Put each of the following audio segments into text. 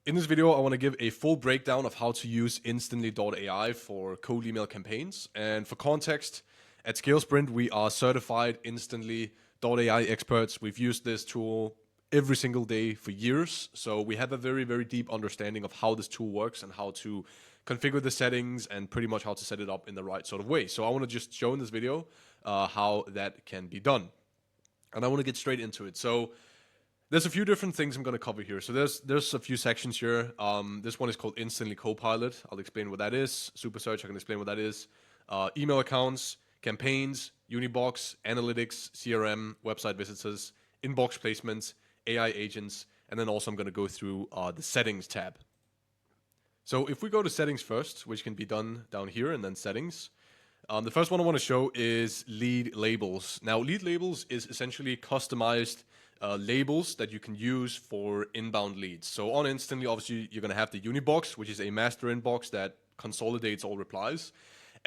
In this video, I want to give a full breakdown of how to use Instantly.ai for cold email campaigns. And for context, at ScaleSprint, we are certified Instantly.ai experts. We've used this tool every single day for years. So we have a very, very deep understanding of how this tool works and how to configure the settings and pretty much how to set it up in the right sort of way. So I want to just show in this video how that can be done. And I want to get straight into it. So there's a few different things I'm going to cover here. So there's a few sections here. This one is called Instantly Copilot. I'll explain what that is. Super Search, I can explain what that is. Email accounts, campaigns, Unibox, analytics, CRM, website visitors, inbox placements, AI agents, and then also I'm going to go through the settings tab. So if we go to settings first, which can be done down here, and then settings, the first one I want to show is lead labels. Now, lead labels is essentially customized labels that you can use for inbound leads. So on Instantly, obviously, you're going to have the Unibox, which is a master inbox that consolidates all replies.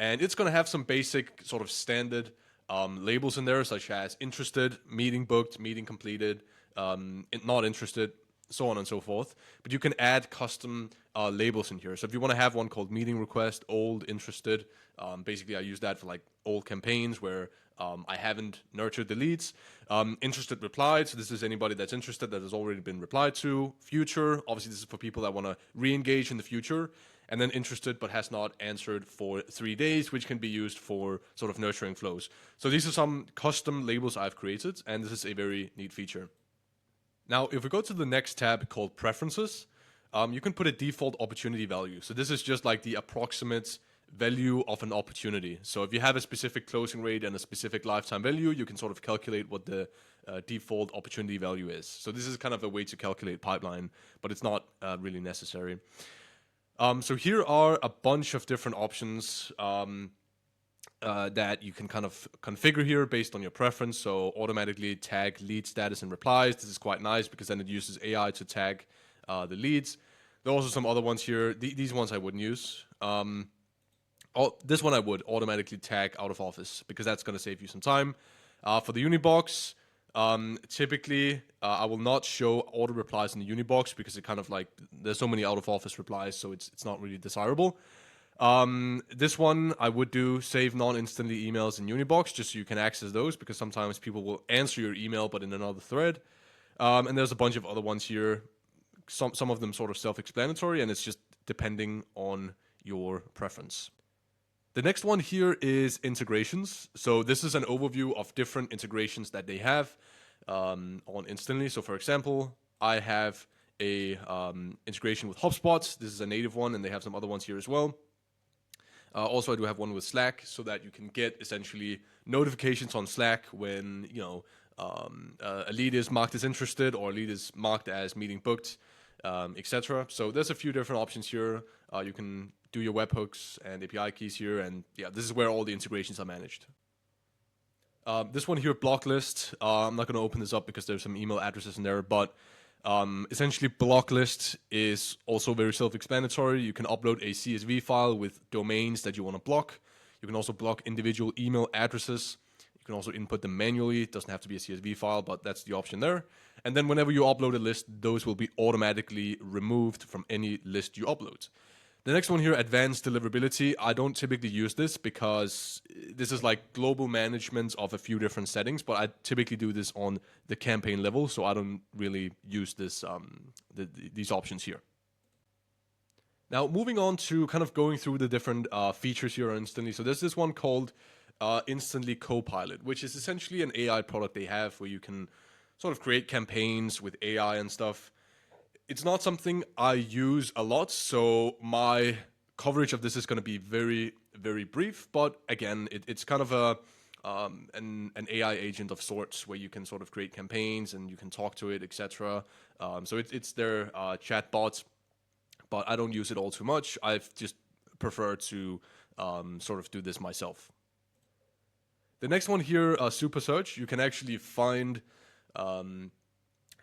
And it's going to have some basic sort of standard labels in there, such as interested, meeting booked, meeting completed, not interested, so on and so forth. But you can add custom labels in here. So if you want to have one called meeting request, old, interested, basically I use that for like old campaigns where I haven't nurtured the leads. Interested replied, so this is anybody that's interested that has already been replied to. Future, obviously this is for people that want to re-engage in the future. And then interested but has not answered for 3 days, which can be used for sort of nurturing flows. So these are some custom labels I've created, and this is a very neat feature. Now, if we go to the next tab called Preferences, you can put a default opportunity value. So this is just like the approximate value of an opportunity. So if you have a specific closing rate and a specific lifetime value, you can sort of calculate what the default opportunity value is. So this is kind of a way to calculate pipeline, but it's not really necessary. So here are a bunch of different options that you can kind of configure here based on your preference. So automatically tag lead status and replies. This is quite nice because then it uses AI to tag the leads. There are also some other ones here. These ones I wouldn't use. This one I would automatically tag out of office because that's going to save you some time. For the Unibox, typically I will not show auto replies in the Unibox because it kind of like there's so many out of office replies, so it's not really desirable. This one I would do save non-instantly emails in Unibox just so you can access those because sometimes people will answer your email but in another thread. And there's a bunch of other ones here. Some of them sort of self-explanatory, and it's just depending on your preference. The next one here is integrations. So this is an overview of different integrations that they have on Instantly. So for example, I have a integration with HubSpot. This is a native one, and they have some other ones here as well. Also, I do have one with Slack so that you can get essentially notifications on Slack when a lead is marked as interested or a lead is marked as meeting booked, etc. So there's a few different options here. You can do your webhooks and API keys here, and yeah, this is where all the integrations are managed. This one here, block list. I'm not going to open this up because there's some email addresses in there, but essentially block list is also very self-explanatory. You can upload a CSV file with domains that you want to block. You can also block individual email addresses. You can also input them manually. It doesn't have to be a CSV file, but that's the option there. And then whenever you upload a list, those will be automatically removed from any list you upload. The next one here, advanced deliverability. I don't typically use this because this is like global management of a few different settings, but I typically do this on the campaign level, so I don't really use this these options here. Now, moving on to kind of going through the different features here on Instantly. So there's this one called Instantly Copilot, which is essentially an AI product they have where you can sort of create campaigns with AI and stuff. It's not something I use a lot, so my coverage of this is going to be very, very brief. But again, it's kind of an AI agent of sorts where you can sort of create campaigns and you can talk to it, etc. So it's their chat bot, but I don't use it all too much. I've just preferred to sort of do this myself. The next one here, Super Search, you can actually find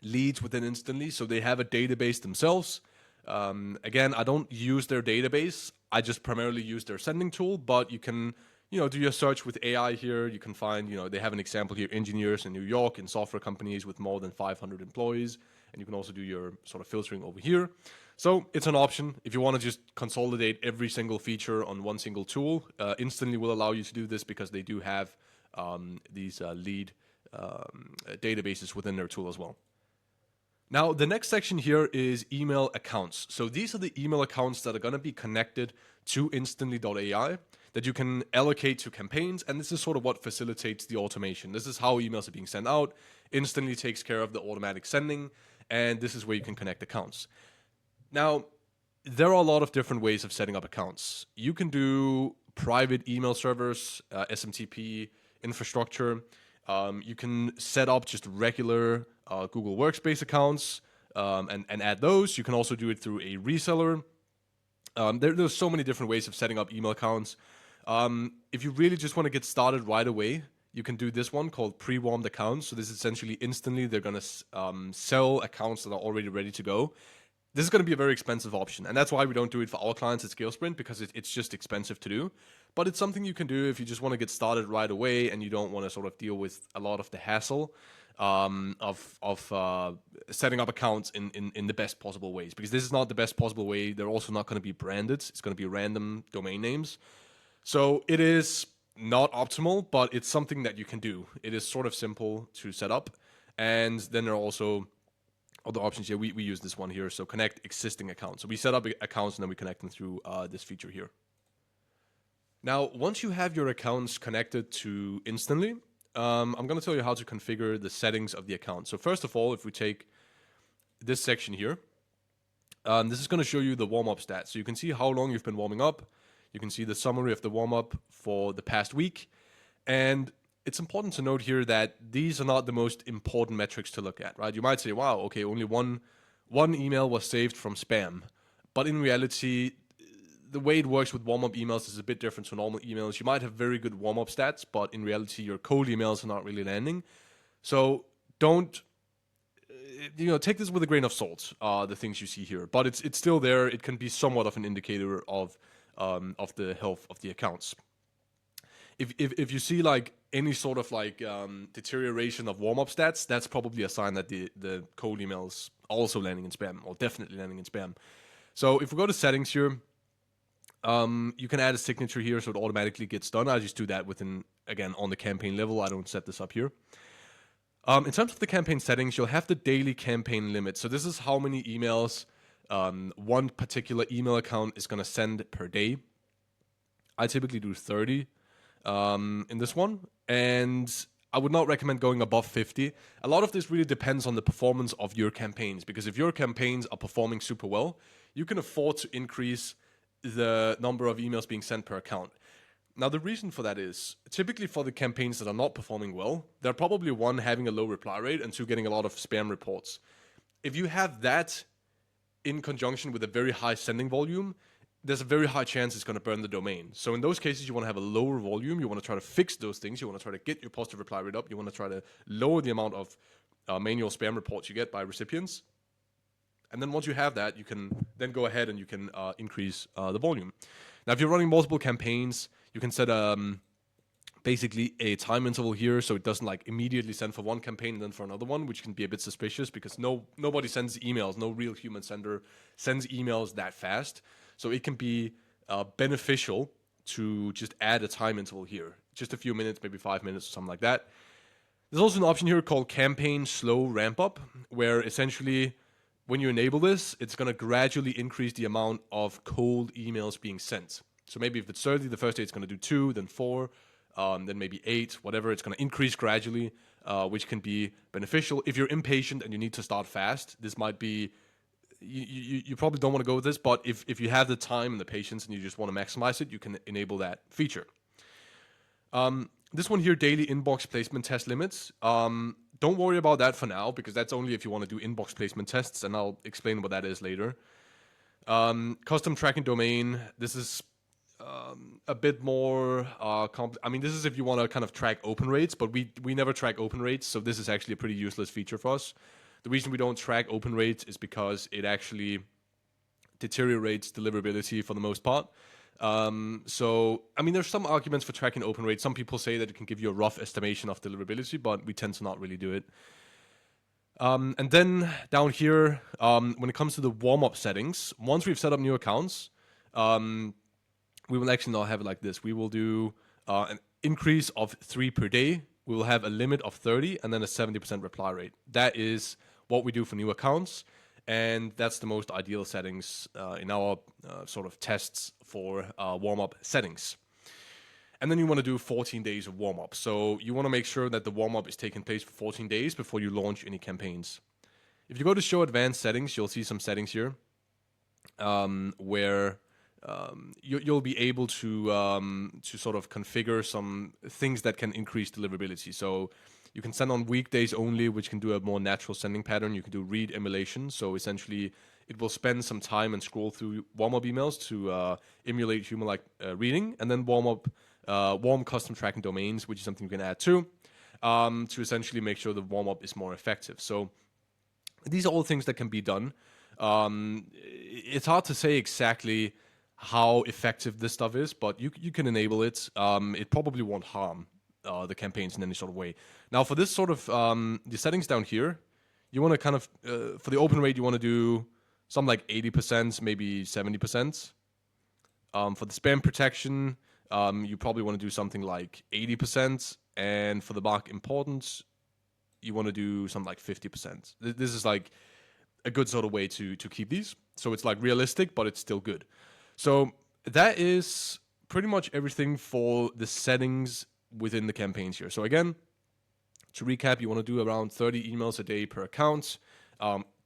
leads within Instantly, so they have a database themselves. Again, I don't use their database. I just primarily use their sending tool, but you can, do your search with AI here. You can find, they have an example here, engineers in New York in software companies with more than 500 employees. and you can also do your sort of filtering over here. So it's an option. If you want to just consolidate every single feature on one single tool, Instantly will allow you to do this because they do have these lead databases within their tool as well. Now, the next section here is email accounts. So these are the email accounts that are going to be connected to Instantly.ai that you can allocate to campaigns, and this is sort of what facilitates the automation. This is how emails are being sent out. Instantly takes care of the automatic sending, and this is where you can connect accounts. Now, there are a lot of different ways of setting up accounts. You can do private email servers, SMTP infrastructure. You can set up just regular Google Workspace accounts and add those. You can also do it through a reseller. There's so many different ways of setting up email accounts. If you really just want to get started right away, you can do this one called pre-warmed accounts. So this is essentially Instantly, they're going to sell accounts that are already ready to go. This is going to be a very expensive option, and that's why we don't do it for our clients at ScaleSprint, because it's just expensive to do. But it's something you can do if you just want to get started right away and you don't want to sort of deal with a lot of the hassle of setting up accounts in the best possible ways. Because this is not the best possible way. They're also not going to be branded. It's going to be random domain names. So it is not optimal, but it's something that you can do. It is sort of simple to set up. And then there are also other options here. We use this one here. So connect existing accounts. So we set up accounts and then we connect them through this feature here. Now, once you have your accounts connected to Instantly, I'm going to tell you how to configure the settings of the account. So first of all, if we take this section here, this is going to show you the warm-up stats. So you can see how long you've been warming up. You can see the summary of the warm-up for the past week. And it's important to note here that these are not the most important metrics to look at, right? You might say, wow, okay, only one email was saved from spam. But in reality, the way it works with warm-up emails is a bit different to normal emails. You might have very good warm-up stats, but in reality, your cold emails are not really landing. So don't, take this with a grain of salt, the things you see here. But it's still there. It can be somewhat of an indicator of the health of the accounts. If you see like any sort of like deterioration of warm-up stats, that's probably a sign that the cold emails are also landing in spam, or definitely landing in spam. So if we go to settings here, you can add a signature here so it automatically gets done. I just do that again, on the campaign level. I don't set this up here. In terms of the campaign settings, you'll have the daily campaign limit. So this is how many emails one particular email account is going to send per day. I typically do 30 in this one, and I would not recommend going above 50. A lot of this really depends on the performance of your campaigns, because if your campaigns are performing super well, you can afford to increase the number of emails being sent per account. Now, the reason for that is, typically for the campaigns that are not performing well, they're probably one, having a low reply rate, and two, getting a lot of spam reports. If you have that in conjunction with a very high sending volume, there's a very high chance it's going to burn the domain. So in those cases, you want to have a lower volume. You want to try to fix those things. You want to try to get your positive reply rate up. You want to try to lower the amount of manual spam reports you get by recipients. And then once you have that, you can then go ahead and you can increase the volume. Now, if you're running multiple campaigns, you can set basically a time interval here, so it doesn't like immediately send for one campaign and then for another one, which can be a bit suspicious because nobody sends emails. No real human sender sends emails that fast. So it can be beneficial to just add a time interval here, just a few minutes, maybe 5 minutes or something like that. There's also an option here called campaign slow ramp up, where essentially when you enable this, it's going to gradually increase the amount of cold emails being sent. So maybe if it's 30, the first day it's going to do 2, then 4, then maybe 8, whatever. It's going to increase gradually, which can be beneficial. If you're impatient and you need to start fast, this might be, you probably don't want to go with this, but if you have the time and the patience and you just want to maximize it, you can enable that feature. This one here, daily inbox placement test limits. Don't worry about that for now, because that's only if you want to do inbox placement tests, and I'll explain what that is later. Custom tracking domain. This is a bit more this is if you want to kind of track open rates, but we never track open rates, so this is actually a pretty useless feature for us. The reason we don't track open rates is because it actually deteriorates deliverability for the most part. There's some arguments for tracking open rates. Some people say that it can give you a rough estimation of deliverability, but we tend to not really do it. And then down here, when it comes to the warm-up settings, once we've set up new accounts, we will actually not have it like this. We will do an increase of 3 per day. We will have a limit of 30 and then a 70% reply rate. That is what we do for new accounts. And that's the most ideal settings in our sort of tests for warm-up settings. And then you want to do 14 days of warm-up. So you want to make sure that the warm-up is taking place for 14 days before you launch any campaigns. If you go to show advanced settings, you'll see some settings here where you'll be able to sort of configure some things that can increase deliverability. So you can send on weekdays only, which can do a more natural sending pattern. You can do read emulation. So essentially, it will spend some time and scroll through warm-up emails to emulate human-like reading, and then warm custom tracking domains, which is something you can add to essentially make sure the warm-up is more effective. So these are all things that can be done. It's hard to say exactly how effective this stuff is, but you can enable it. It probably won't harm the campaigns in any sort of way. Now, for this sort of the settings down here, you want to kind of for the open rate, you want to do something like 80%, maybe 70%. For the spam protection, you probably want to do something like 80%, and for the mark importance, you want to do something like 50%. This is like a good sort of way to keep these. So it's like realistic, but it's still good. So that is pretty much everything for the settings within the campaigns here. So again, to recap, you want to do around 30 emails a day per account.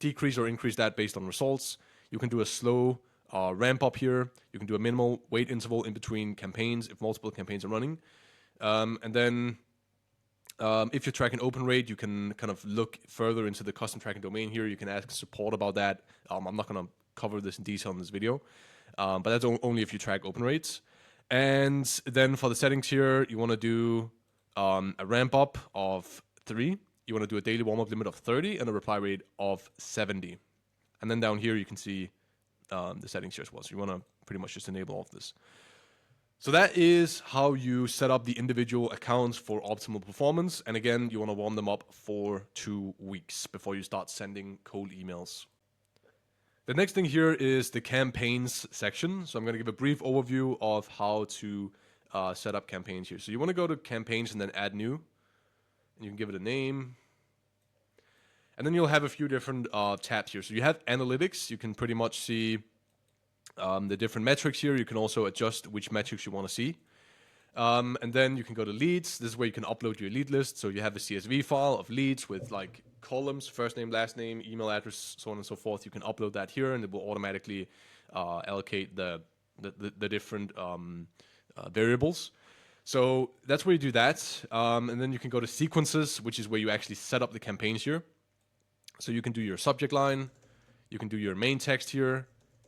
Decrease or increase that based on results. You can do a slow ramp up here. You can do a minimal wait interval in between campaigns if multiple campaigns are running. And then if you're tracking open rate, you can kind of look further into the custom tracking domain here. You can ask support about that. I'm not going to cover this in detail in this video, but that's only if you track open rates. And then for the settings here, you want to do a ramp up of 3. You want to do a daily warm-up limit of 30 and a reply rate of 70. And then down here, you can see the settings here as well. So you want to pretty much just enable all of this. So that is how you set up the individual accounts for optimal performance. And again, you want to warm them up for 2 weeks before you start sending cold emails. The next thing here is the campaigns section. So I'm going to give a brief overview of how to set up campaigns here. So you want to go to campaigns and then add new. And you can give it a name. And then you'll have a few different tabs here. So you have analytics. You can pretty much see the different metrics here. You can also adjust which metrics you want to see. And then you can go to leads. This is where you can upload your lead list. So you have a CSV file of leads with like columns, first name, last name, email address, so on and so forth. You can upload that here and it will automatically allocate the different variables. So that's where you do that. And then you can go to sequences, which is where you actually set up the campaigns here. So you can do your subject line. You can do your main text here.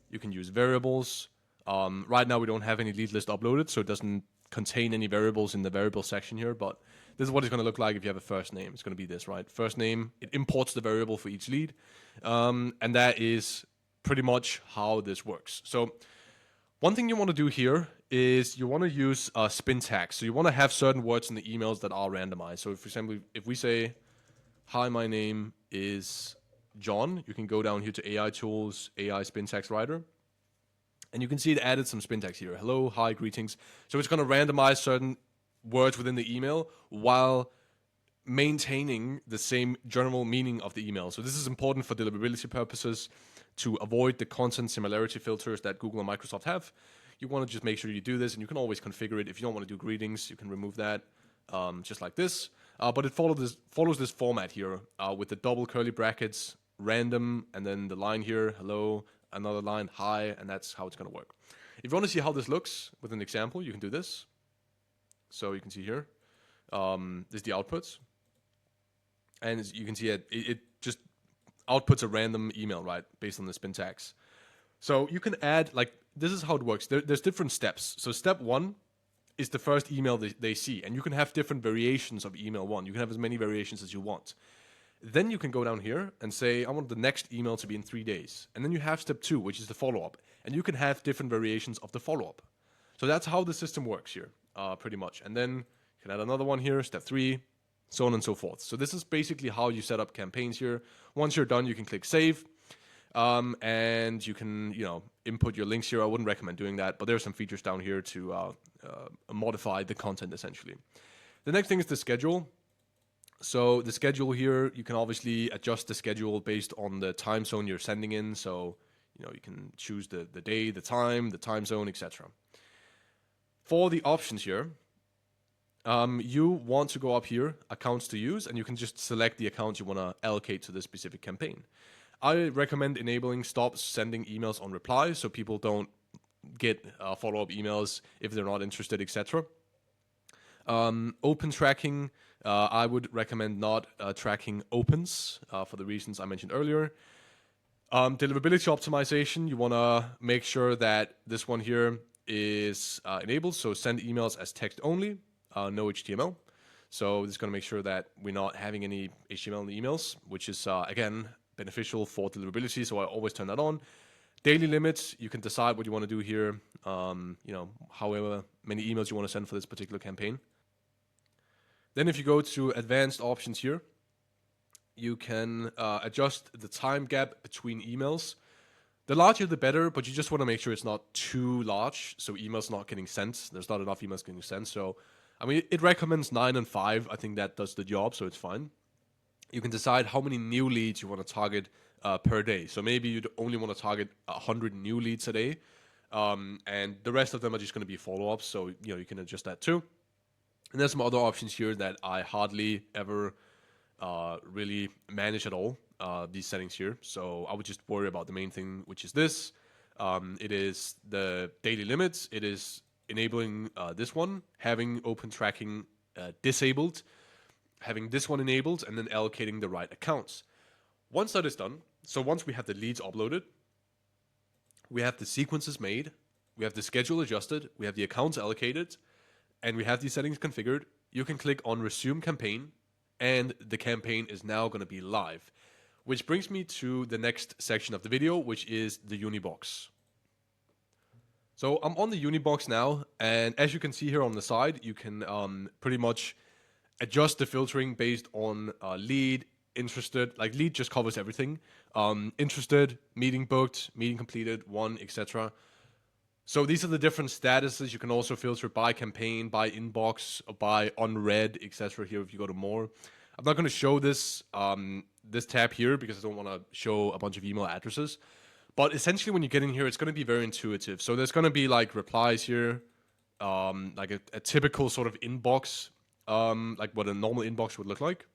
You can use variables. Right now we don't have any lead list uploaded, so it doesn't contain any variables in the variable section here, but this is what it's going to look like if you have a first name. It's going to be this, right? First name, it imports the variable for each lead. And that is pretty much how this works. So one thing you want to do here is you want to use spin tags. So you want to have certain words in the emails that are randomized. So for example, if we say, hi, my name is John, you can go down here to AI tools, AI spin tags writer. And you can see it added some spin tags here. Hello, hi, greetings. So it's going to randomize certain words within the email while maintaining the same general meaning of the email. So this is important for deliverability purposes to avoid the content similarity filters that Google and Microsoft have. You want to just make sure you do this, and you can always configure it. If you don't want to do greetings, you can remove that just like this. But it follows this format here with the double curly brackets, random, and then the line here, hello, another line, hi, and that's how it's going to work. If you want to see how this looks with an example, you can do this. So you can see here, this is the outputs. And as you can see it just outputs a random email, right, based on the spin tags. So you can add, like, this is how it works. There's different steps. So step 1 is the first email they see, and you can have different variations of email 1. You can have as many variations as you want. Then you can go down here and say, I want the next email to be in 3 days. And then you have step 2, which is the follow-up. And you can have different variations of the follow-up. So that's how the system works here, pretty much. And then you can add another one here, step 3, so on and so forth. So this is basically how you set up campaigns here. Once you're done, you can click save. And you can, input your links here. I wouldn't recommend doing that, but there are some features down here to modify the content essentially. The next thing is the schedule. So the schedule here, you can obviously adjust the schedule based on the time zone you're sending in. So, you can choose the day, the time zone, etc. For the options here, you want to go up here, accounts to use, and you can just select the accounts you want to allocate to this specific campaign. I recommend enabling stop sending emails on reply so people don't get follow-up emails if they're not interested, etc. Open tracking, I would recommend not tracking opens for the reasons I mentioned earlier. Deliverability optimization, you want to make sure that this one here is enabled, so send emails as text only, no HTML. So this is going to make sure that we're not having any HTML in the emails, which is, again, beneficial for deliverability, so I always turn that on. Daily limits, you can decide what you want to do here, however many emails you want to send for this particular campaign. Then if you go to advanced options here, you can adjust the time gap between emails. The larger the better, but you just want to make sure it's not too large, so emails not getting sent. There's not enough emails getting sent, so it recommends 9 and 5. I think that does the job, so it's fine. You can decide how many new leads you want to target per day. So maybe you only want to target 100 new leads a day, and the rest of them are just going to be follow-ups. So you can adjust that too. And there's some other options here that I hardly ever really manage at all. These settings here. So I would just worry about the main thing, which is this. It is the daily limits. It is enabling this one, having open tracking disabled, having this one enabled, and then allocating the right accounts. Once that is done, so once we have the leads uploaded, we have the sequences made, we have the schedule adjusted, we have the accounts allocated, and we have these settings configured, you can click on resume campaign, and the campaign is now going to be live. Which brings me to the next section of the video, which is the Unibox. So I'm on the Unibox now, and as you can see here on the side, you can pretty much adjust the filtering based on lead, interested, like lead just covers everything. Interested, meeting booked, meeting completed, won, etc. So these are the different statuses. You can also filter by campaign, by inbox, by unread, etc. here if you go to more. I'm not going to show this this tab here because I don't want to show a bunch of email addresses. But essentially when you get in here, it's going to be very intuitive. So there's going to be like replies here, like a typical sort of inbox, like what a normal inbox would look like.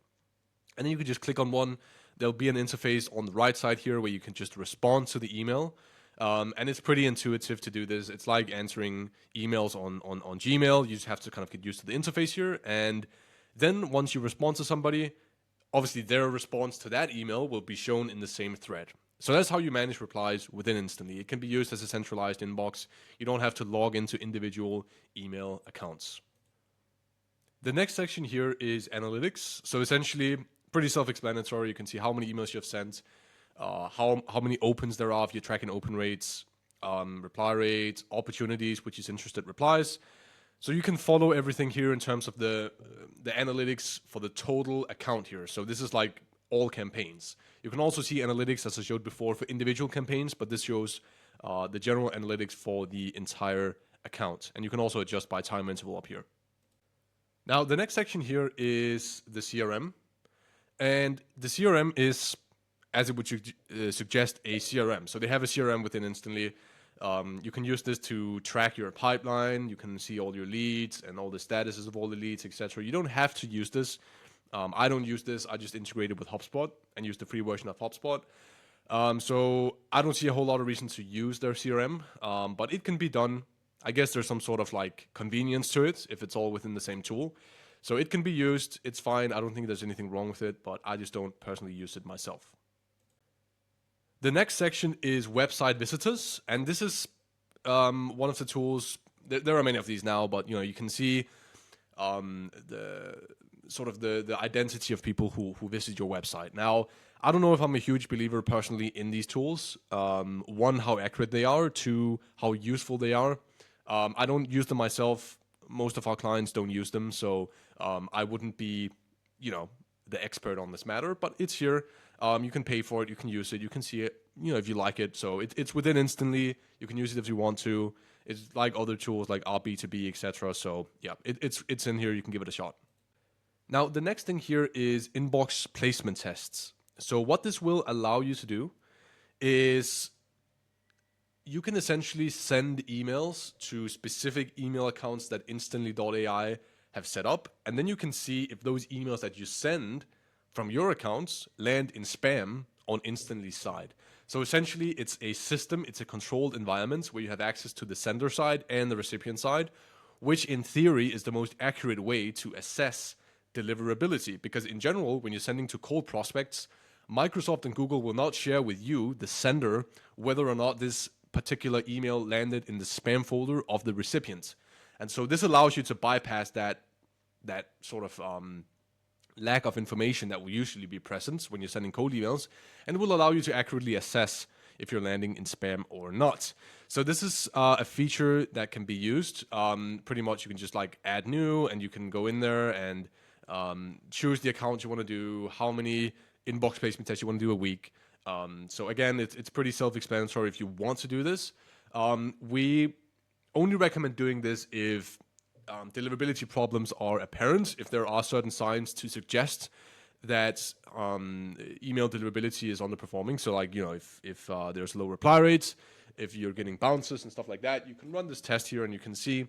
And then you can just click on one. There'll be an interface on the right side here where you can just respond to the email. And it's pretty intuitive to do this. It's like answering emails on Gmail. You just have to kind of get used to the interface here. And then once you respond to somebody, obviously their response to that email will be shown in the same thread. So that's how you manage replies within Instantly. It can be used as a centralized inbox. You don't have to log into individual email accounts. The next section here is analytics. So essentially, pretty self-explanatory. You can see how many emails you have sent, how many opens there are if you're tracking open rates, reply rates, opportunities, which is interested replies. So you can follow everything here in terms of the analytics for the total account here. So this is like all campaigns. You can also see analytics, as I showed before, for individual campaigns, but this shows the general analytics for the entire account. And you can also adjust by time interval up here. Now, the next section here is the CRM. And the CRM is, as it would suggest, a CRM. So they have a CRM within Instantly. You can use this to track your pipeline. You can see all your leads and all the statuses of all the leads, etc. You don't have to use this. I don't use this. I just integrate it with HubSpot and use the free version of HubSpot. So I don't see a whole lot of reason to use their CRM, but it can be done. I guess there's some sort of like convenience to it if it's all within the same tool. So it can be used. It's fine. I don't think there's anything wrong with it, but I just don't personally use it myself. The next section is website visitors, and this is one of the tools. There are many of these now, but you can see the sort of the identity of people who visit your website. Now, I don't know if I'm a huge believer personally in these tools. One, how accurate they are. Two, how useful they are. I don't use them myself. Most of our clients don't use them, so I wouldn't be the expert on this matter, but it's here. You can pay for it, you can use it, you can see it, if you like it. So it's within instantly. You can use it if you want to. It's like other tools like RB2B, etc. So yeah, it's in here. You can give it a shot. Now, the next thing here is inbox placement tests. So what this will allow you to do is you can essentially send emails to specific email accounts that Instantly.ai have set up, and then you can see if those emails that you send from your accounts land in spam on Instantly's side. So essentially, it's a system, it's a controlled environment where you have access to the sender side and the recipient side, which in theory is the most accurate way to assess deliverability. Because in general, when you're sending to cold prospects, Microsoft and Google will not share with you, the sender, whether or not this particular email landed in the spam folder of the recipient. And so this allows you to bypass that sort of lack of information that will usually be present when you're sending cold emails, and will allow you to accurately assess if you're landing in spam or not. So this is a feature that can be used. Pretty much you can just like add new, and you can go in there and choose the account you want to do, how many inbox placement tests you want to do a week. So again, it's pretty self-explanatory if you want to do this. We only recommend doing this if deliverability problems are apparent, if there are certain signs to suggest that email deliverability is underperforming. So like, if there's low reply rates, if you're getting bounces and stuff like that, you can run this test here and you can see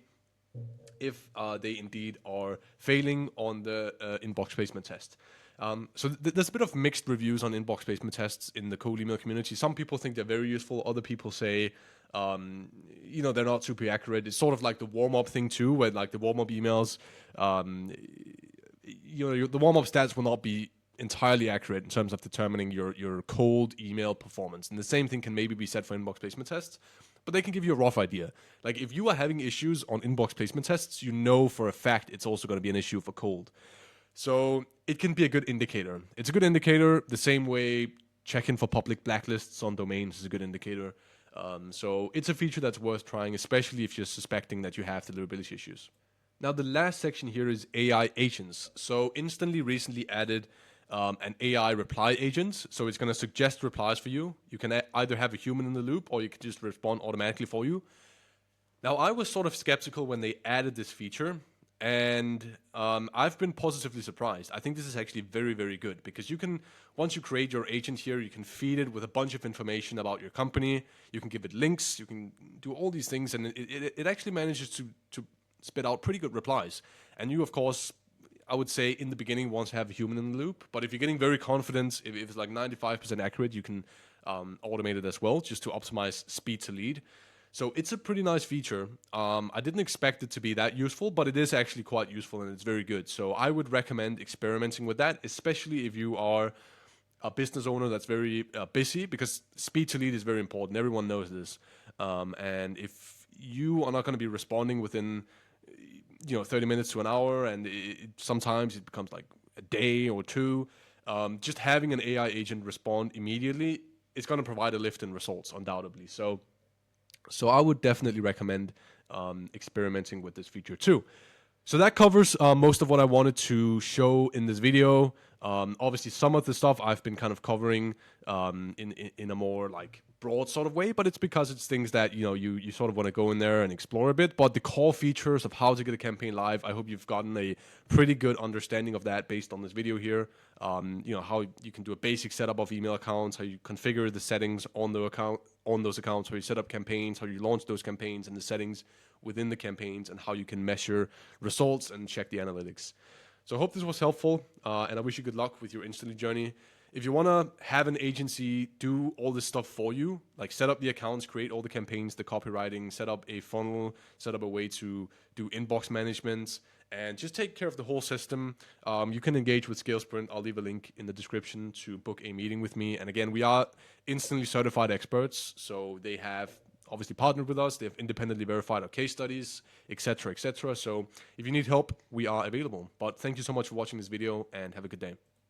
if they indeed are failing on the inbox placement test. So there's a bit of mixed reviews on inbox placement tests in the cold email community. Some people think they're very useful. Other people say, they're not super accurate. It's sort of like the warm-up thing too, where like the warm-up emails, the warm-up stats will not be entirely accurate in terms of determining your cold email performance. And the same thing can maybe be said for inbox placement tests, but they can give you a rough idea. Like if you are having issues on inbox placement tests, you know for a fact it's also going to be an issue for cold. So it can be a good indicator. It's a good indicator the same way checking for public blacklists on domains is a good indicator. So it's a feature that's worth trying, especially if you're suspecting that you have deliverability issues. Now, the last section here is AI agents. So Instantly recently added an AI reply agent. So it's going to suggest replies for you. You can either have a human in the loop or you can just respond automatically for you. Now, I was sort of skeptical when they added this feature, and I've been positively surprised. I think this is actually very, very good because once you create your agent here, you can feed it with a bunch of information about your company. You can give it links. You can do all these things, and it actually manages to spit out pretty good replies. And you, of course, I would say in the beginning want to have a human in the loop. But if you're getting very confident, if it's like 95% accurate, you can automate it as well just to optimize speed to lead. So it's a pretty nice feature. I didn't expect it to be that useful, but it is actually quite useful and it's very good. So I would recommend experimenting with that, especially if you are a business owner that's very busy, because speed to lead is very important. Everyone knows this. And if you are not going to be responding within 30 minutes to an hour, and sometimes it becomes like a day or two, just having an AI agent respond immediately is going to provide a lift in results, undoubtedly. So I would definitely recommend experimenting with this feature too. So that covers most of what I wanted to show in this video. Obviously, some of the stuff I've been kind of covering in a more like broad sort of way, but it's because it's things that you sort of want to go in there and explore a bit. But the core features of how to get a campaign live, I hope you've gotten a pretty good understanding of that based on this video here. How you can do a basic setup of email accounts, how you configure the settings on those accounts, how you set up campaigns, how you launch those campaigns, and the settings within the campaigns, and how you can measure results and check the analytics. So I hope this was helpful, and I wish you good luck with your Instantly journey. If you want to have an agency do all this stuff for you, like set up the accounts, create all the campaigns, the copywriting, set up a funnel, set up a way to do inbox management, and just take care of the whole system, you can engage with ScaleSprint. I'll leave a link in the description to book a meeting with me. And again, we are Instantly certified experts, so they have obviously partnered with us. They have independently verified our case studies, etc., etc. So if you need help, we are available. But thank you so much for watching this video, and have a good day.